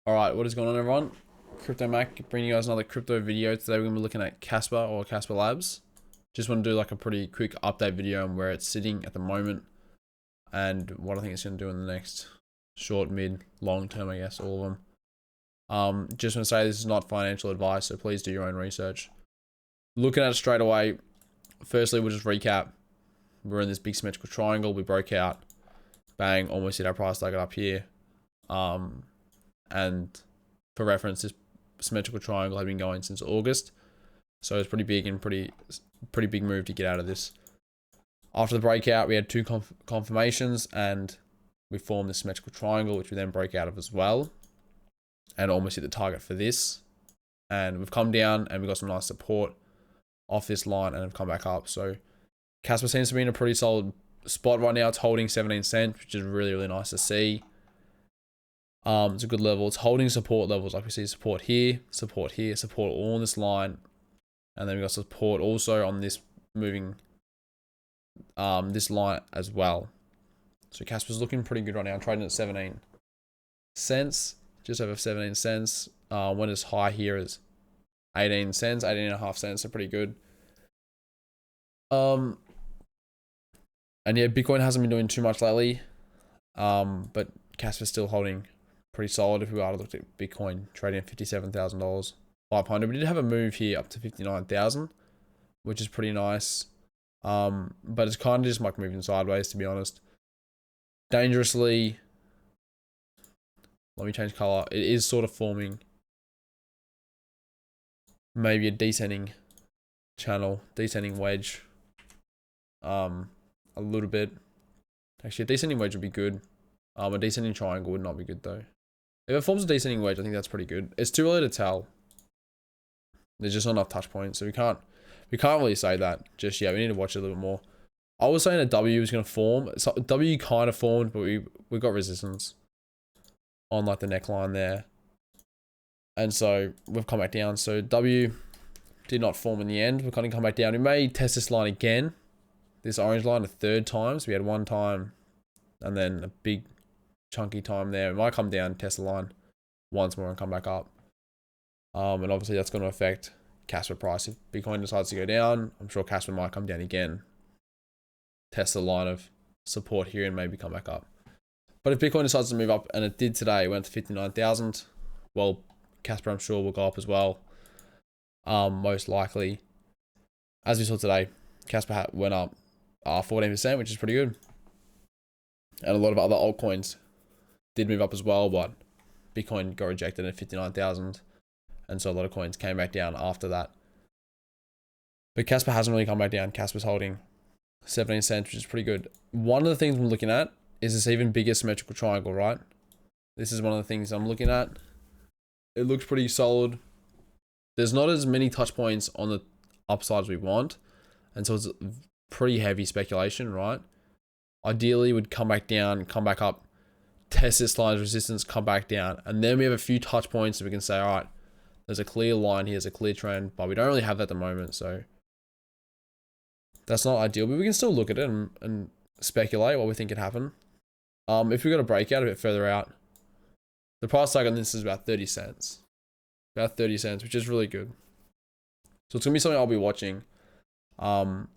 All right, what is going on, everyone? Crypto Mac bringing you guys another crypto video. Today we're going to be looking at Casper or Casper Labs. Just want to do like a pretty quick update video on where it's sitting at the moment and what I think it's going to do in the next short, mid, long term, I guess, all of them. Just want to say this is not financial advice, so please do your own research. Looking at it straight away, firstly, we'll just recap. We're in this big symmetrical triangle. We broke out, bang, almost hit our price target up here. And for reference, this symmetrical triangle had been going since August, so it's pretty big and pretty big move to get out of this. After the breakout, we had two confirmations and we formed the symmetrical triangle, which we then broke out of as well and almost hit the target for this. And we've come down and we got some nice support off this line and have come back up. So Casper seems to be in a pretty solid spot right now. It's holding 17 cents, which is really nice to see. It's a good level. It's holding support levels. Like we see support here, support all on this line. And then we got support also on this moving, this line as well. So Casper's looking pretty good right now. I'm trading at 17 cents, just over 17 cents. When it's high here is 18 cents, 18 and a half cents. So pretty good. And yeah, Bitcoin hasn't been doing too much lately. But Casper's still holding pretty solid. If we are to look at Bitcoin trading at $57,000, 500. We did have a move here up to 59,000, which is pretty nice. But it's kind of just like moving sideways, to be honest. Dangerously, let me change color. It is sort of forming maybe a descending channel, descending wedge. A little bit. Actually, a descending wedge would be good. A descending triangle would not be good though. If it forms a descending wedge, I think that's pretty good. It's too early to tell. There's just not enough touch points, so we can't really say that just yet. We need to watch it a little bit more. I was saying a W was going to form. So W kind of formed, but we got resistance on like the neckline there, and so we've come back down. So W did not form in the end. We're kind of come back down. We may test this line again, this orange line, a third time. So we had one time, and then a big chunky time there. It might come down, test the line once more and come back up. And obviously that's going to affect Casper price. If Bitcoin decides to go down, I'm sure Casper might come down again, test the line of support here and maybe come back up. But if Bitcoin decides to move up, and it did today, it went to 59,000, well, Casper I'm sure will go up as well. Most likely. As we saw today, Casper went up 14%, which is pretty good. And a lot of other altcoins did move up as well, but Bitcoin got rejected at 59,000. And so a lot of coins came back down after that. But Casper hasn't really come back down. Casper's holding 17 cents, which is pretty good. One of the things I'm looking at is this even bigger symmetrical triangle, right? This is one of the things I'm looking at. It looks pretty solid. There's not as many touch points on the upside as we want. And so it's pretty heavy speculation, right? Ideally, would come back down, come back up, test this line of resistance, come back down. And then we have a few touch points that we can say, all right, there's a clear line here, there's a clear trend, but we don't really have that at the moment, so that's not ideal. But we can still look at it and speculate what we think could happen. If we got a breakout a bit further out, the price tag on this is about 30 cents. About 30 cents, which is really good. So it's going to be something I'll be watching. And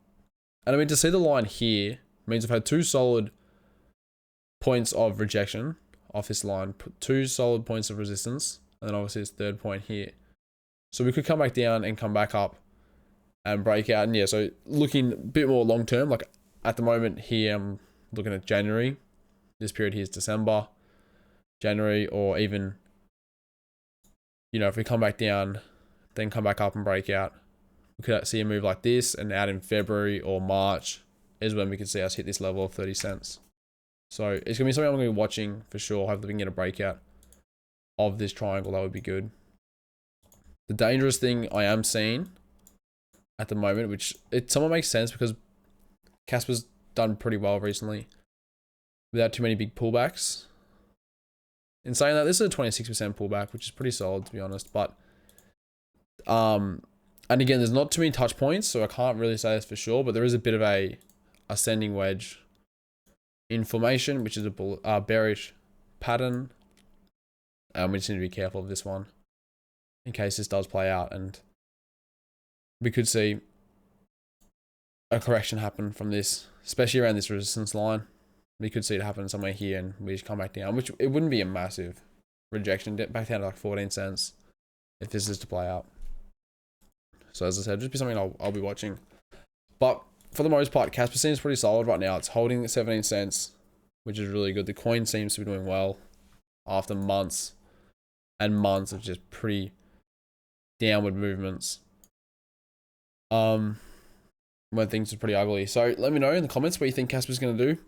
I mean, to see the line here means I've had two solid points of rejection off this line, two solid points of resistance, and then obviously this third point here. So we could come back down and come back up and break out. And yeah, so looking a bit more long term, like at the moment here, I'm looking at January. This period here is December, January, or even, you know, if we come back down, then come back up and break out, we could see a move like this, and out in February or March is when we could see us hit this level of 30 cents. So it's going to be something I'm going to be watching for sure. Hopefully we can get a breakout of this triangle. That would be good. The dangerous thing I am seeing at the moment, which it somewhat makes sense because Casper's done pretty well recently without too many big pullbacks. In saying that, this is a 26% pullback, which is pretty solid to be honest. But and again, there's not too many touch points, so I can't really say this for sure. But there is a bit of a ascending wedge in formation, which is a bearish pattern. We just need to be careful of this one in case this does play out, and we could see a correction happen from this, especially around this resistance line. We could see it happen somewhere here and we just come back down, which it wouldn't be a massive rejection, back down to like 14 cents if this is to play out. So as I said, just be something I'll be watching. But for the most part, Casper seems pretty solid right now. It's holding at 17 cents, which is really good. The coin seems to be doing well after months and months of just pretty downward movements. When things are pretty ugly. So let me know in the comments what you think Casper's going to do.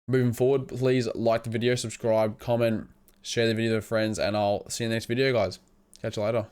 Moving forward, please like the video, subscribe, comment, share the video with friends, and I'll see you in the next video, guys. Catch you later.